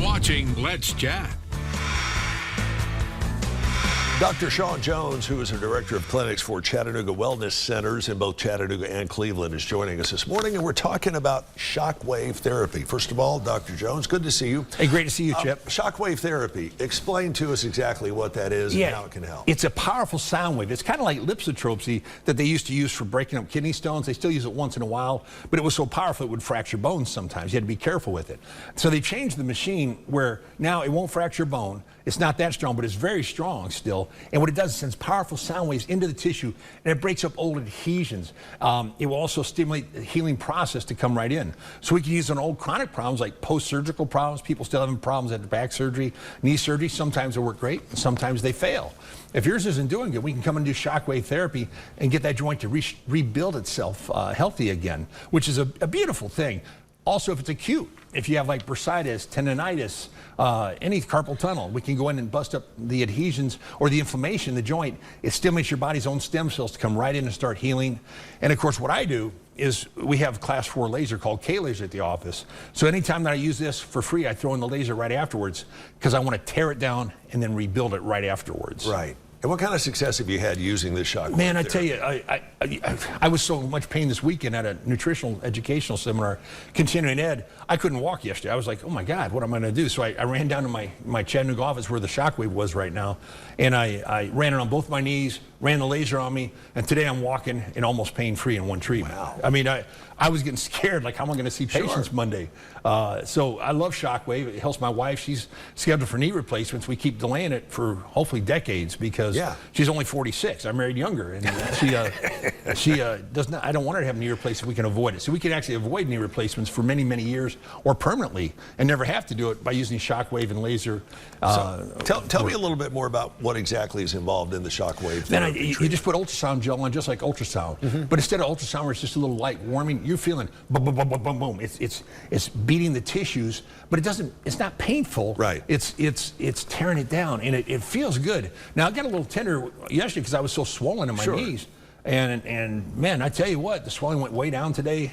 watching Let's Chat. Dr. Sean Jones, who is a director of clinics for Chattanooga Wellness Centers in both Chattanooga and Cleveland, is joining us this morning, and we're talking about shockwave therapy. First of all, Dr. Jones, good to see you. Hey, great to see you, Chip. Shockwave therapy, explain to us exactly what that is and how it can help. It's a powerful sound wave. It's kind of like lipsotropy that they used to use for breaking up kidney stones. They still use it once in a while, but it was so powerful it would fracture bones sometimes. You had to be careful with it. So they changed the machine where now it won't fracture bone. It's not that strong, but it's very strong still. And what it does is it sends powerful sound waves into the tissue, and it breaks up old adhesions. It will also stimulate the healing process to come right in. So we can use it on old chronic problems like post-surgical problems. People still having problems after back surgery, knee surgery. Sometimes they work great, and sometimes they fail. If yours isn't doing good, we can come and do shockwave therapy and get that joint to rebuild itself healthy again, which is a beautiful thing. Also, if it's acute, if you have like bursitis, tendonitis, any carpal tunnel, we can go in and bust up the adhesions or the inflammation in the joint. It stimulates your body's own stem cells to come right in and start healing. And of course, what I do is we have class 4 laser called K-laser at the office. So anytime that I use this for free, I throw in the laser right afterwards because I want to tear it down and then rebuild it right afterwards. Right. And what kind of success have you had using this shockwave Man, I therapy? tell you, I was so much pain this weekend at a nutritional educational seminar, continuing ed. I couldn't walk yesterday. I was like, oh my God, what am I going to do? So I ran down to my Chattanooga office where the shockwave was right now, and I ran it on both my knees, ran the laser on me, and today I'm walking and almost pain-free in one treatment. Wow. I mean, I was getting scared, like how am I going to see patients Monday? So I love shockwave. It helps my wife. She's scheduled for knee replacements. We keep delaying it for hopefully decades because she's only 46. I married younger, and she does not. I don't want her to have knee replacements if we can avoid it. So we can actually avoid knee replacements for many, many years or permanently, and never have to do it by using shockwave and laser. Tell me a little bit more about what exactly is involved in the shockwave therapy. You just put ultrasound gel on, just like ultrasound. But instead of ultrasound, where it's just a little light warming, you're feeling boom, boom, boom, boom, boom, boom. It's beating the tissues, but it doesn't. It's not painful. Right. It's tearing it down, and it feels good. Now I got a little tender yesterday because I was so swollen in my knees, and man, I tell you what, the swelling went way down today.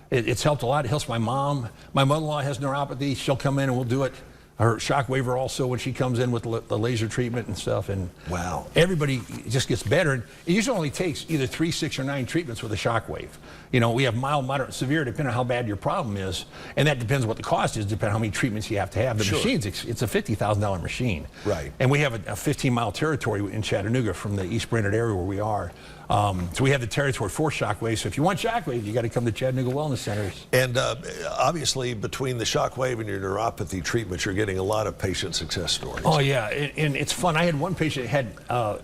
It's helped a lot. It helps my mom. My mother-in-law has neuropathy. She'll come in and we'll do it. Her shockwaver also when she comes in with the laser treatment and stuff. And wow, everybody just gets better. And it usually only takes either 3, 6, or 9 treatments with a shockwave. You know, we have mild, moderate, severe, depending on how bad your problem is. And that depends what the cost is, depending on how many treatments you have to have. The machines, it's a $50,000 machine. Right. And we have a 15-mile territory in Chattanooga from the East Brainerd area where we are. So we have the territory for shockwave. So if you want shockwave, you got to come to Chattanooga Wellness Centers. And obviously, between the shockwave and your neuropathy treatments, you're getting a lot of patient success stories. Oh yeah, and it's fun. I had one patient that had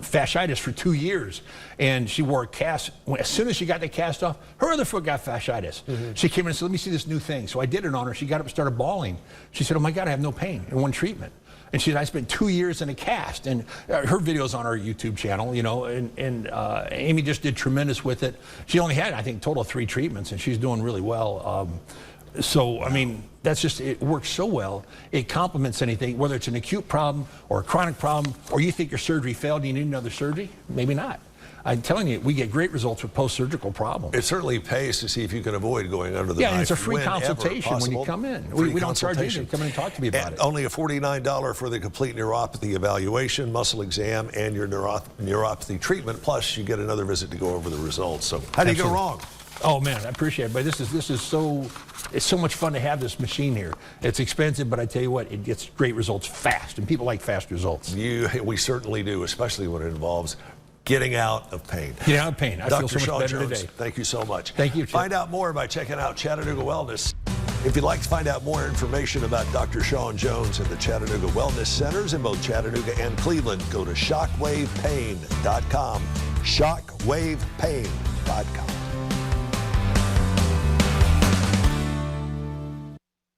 fasciitis for 2 years, and she wore a cast. As soon as she got the cast off, her other foot got fasciitis. She came in and said, "Let me see this new thing." So I did it on her. She got up and started bawling. She said, "Oh my God, I have no pain in one treatment." And she said, I spent 2 years in a cast. And her video's on our YouTube channel, you know, and Amy just did tremendous with it. She only had, I think, total of 3 treatments, and she's doing really well. So, I mean, that's just, it works so well. It complements anything, whether it's an acute problem or a chronic problem, or you think your surgery failed and you need another surgery, maybe not. I'm telling you, we get great results with post-surgical problems. It certainly pays to see if you can avoid going under the knife. Yeah, and it's a free consultation when you come in. We don't charge anything. Come in and talk to me about it. Only a $49 for the complete neuropathy evaluation, muscle exam, and your neuropathy treatment. Plus, you get another visit to go over the results. So, how do you go wrong? Oh man, I appreciate it. But this is so, it's so much fun to have this machine here. It's expensive, but I tell you what, it gets great results fast, and people like fast results. We certainly do, especially when it involves getting out of pain. Getting out of pain. I feel so much better Jones, today. thank you so much. Thank you, Chip. Find out more by checking out Chattanooga Wellness. If you'd like to find out more information about Dr. Sean Jones and the Chattanooga Wellness Centers in both Chattanooga and Cleveland, go to shockwavepain.com. Shockwavepain.com.